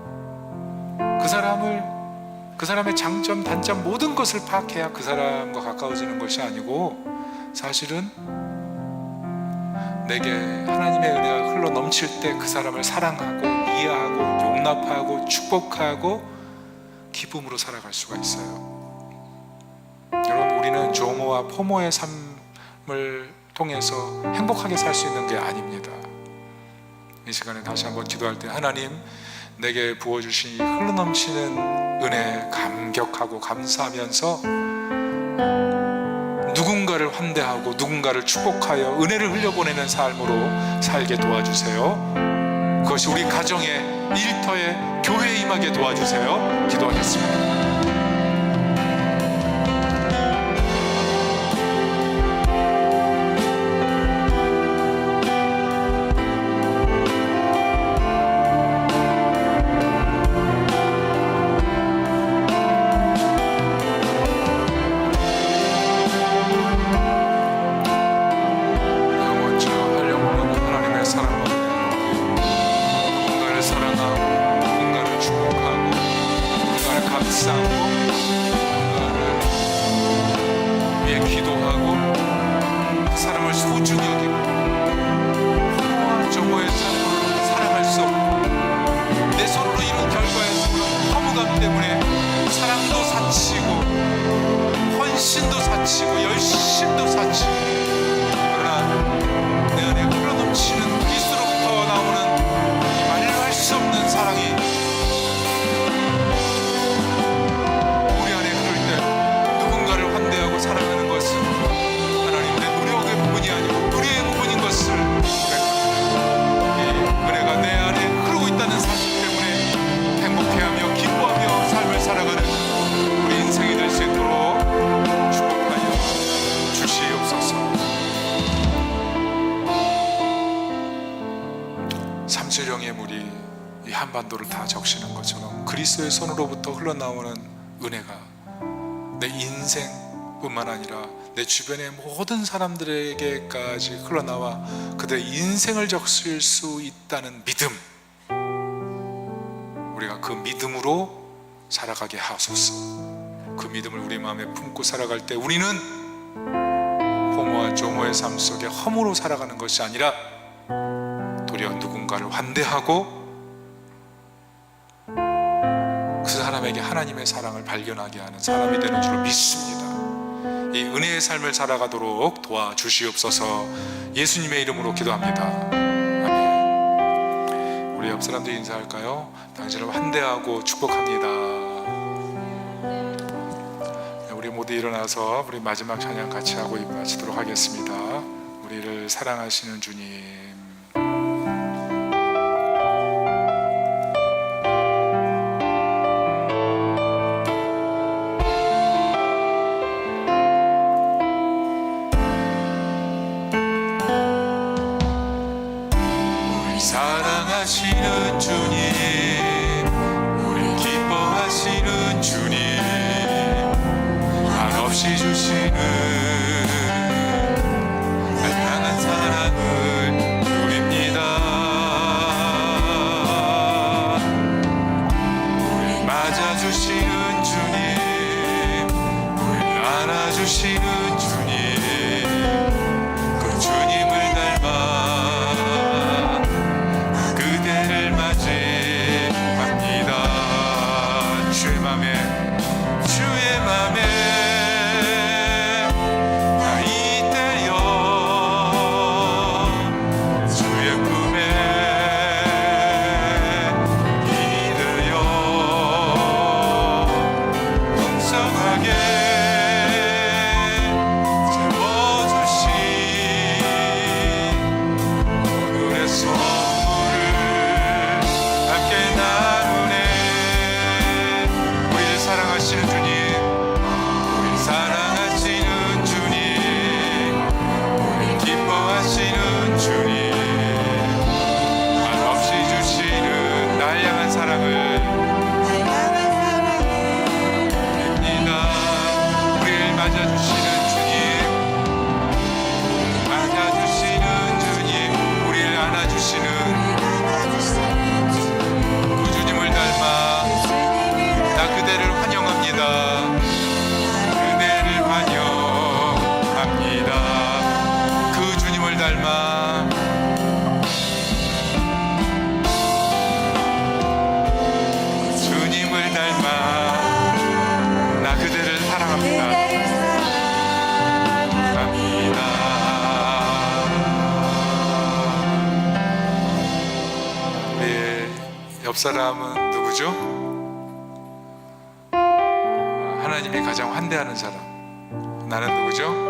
Speaker 1: 그 사람의 장점, 단점 모든 것을 파악해야 그 사람과 가까워지는 것이 아니고, 사실은 내게 하나님의 은혜가 흘러 넘칠 때 그 사람을 사랑하고 이해하고 용납하고 축복하고 기쁨으로 살아갈 수가 있어요. 여러분, 우리는 조모와 포모의 삶을 통해서 행복하게 살 수 있는 게 아닙니다. 이 시간에 다시 한번 기도할 때, 하나님, 내게 부어주신 이 흘러넘치는 은혜에 감격하고 감사하면서 누군가를 환대하고 누군가를 축복하여 은혜를 흘려보내는 삶으로 살게 도와주세요. 그것이 우리 가정의 일터에 교회에 임하게 도와주세요. 기도하겠습니다. 삼수령의 물이 이 한반도를 다 적시는 것처럼 그리스도의 손으로부터 흘러나오는 은혜가 내 인생뿐만 아니라 내 주변의 모든 사람들에게까지 흘러나와 그들의 인생을 적실 수 있다는 믿음, 우리가 그 믿음으로 살아가게 하소서. 그 믿음을 우리 마음에 품고 살아갈 때 우리는 포모와 조모의 삶 속에 허무로 살아가는 것이 아니라 도리어 누군가를 환대하고 그 사람에게 하나님의 사랑을 발견하게 하는 사람이 되는 줄로 믿습니다. 이 은혜의 삶을 살아가도록 도와주시옵소서. 예수님의 이름으로 기도합니다. 아멘. 우리 옆 사람들 인사할까요? 당신을 환대하고 축복합니다. 우리 모두 일어나서 우리 마지막 찬양 같이 하고 마치도록 하겠습니다. 우리를 사랑하시는 주님,
Speaker 2: 사랑하시는 주님, 우리 기뻐하시는 주님, 한없이 주시는 다양한 사랑을 누립니다. 우리 맞아주시는 주님, 우리 안아주시는 주님, 그 주님을 닮아 주의 맘에 닮아 주님을 닮아 나 그대를 사랑합니다.
Speaker 1: 우리 옆 사람은 누구죠? 하나님이 가장 환대하는 사람. 나는 누구죠?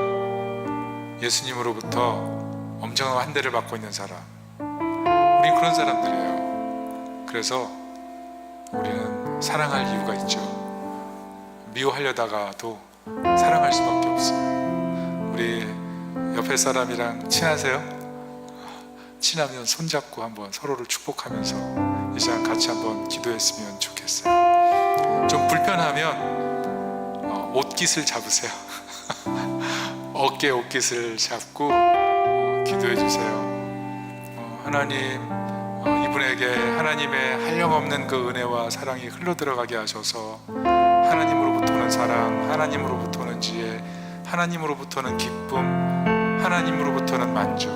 Speaker 1: 예수님으로부터 엄청난 환대를 받고 있는 사람. 우린 그런 사람들이에요. 그래서 우리는 사랑할 이유가 있죠. 미워하려다가도 사랑할 수밖에 없어요. 우리 옆에 사람이랑 친하세요? 친하면 손잡고 한번 서로를 축복하면서 이 시간 같이 한번 기도했으면 좋겠어요. 좀 불편하면 옷깃을 잡으세요. 어깨 옷깃을 잡고 기도해 주세요. 하나님, 이분에게 하나님의 한량없는 그 은혜와 사랑이 흘러 들어가게 하셔서 하나님으로부터는 사랑, 하나님으로부터는 지혜, 하나님으로부터는 기쁨, 하나님으로부터는 만족.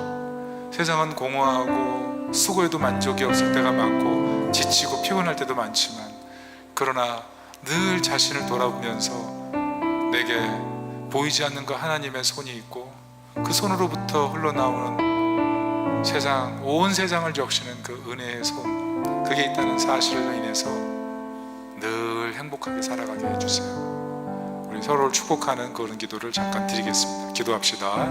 Speaker 1: 세상은 공허하고 수고해도 만족이 없을 때가 많고 지치고 피곤할 때도 많지만, 그러나 늘 자신을 돌아보면서 내게 보이지 않는 그 하나님의 손이 있고 그 손으로부터 흘러나오는 세상, 온 세상을 적시는 그 은혜의 손, 그게 있다는 사실로 인해서 늘 행복하게 살아가게 해주세요. 우리 서로를 축복하는 그런 기도를 잠깐 드리겠습니다. 기도합시다.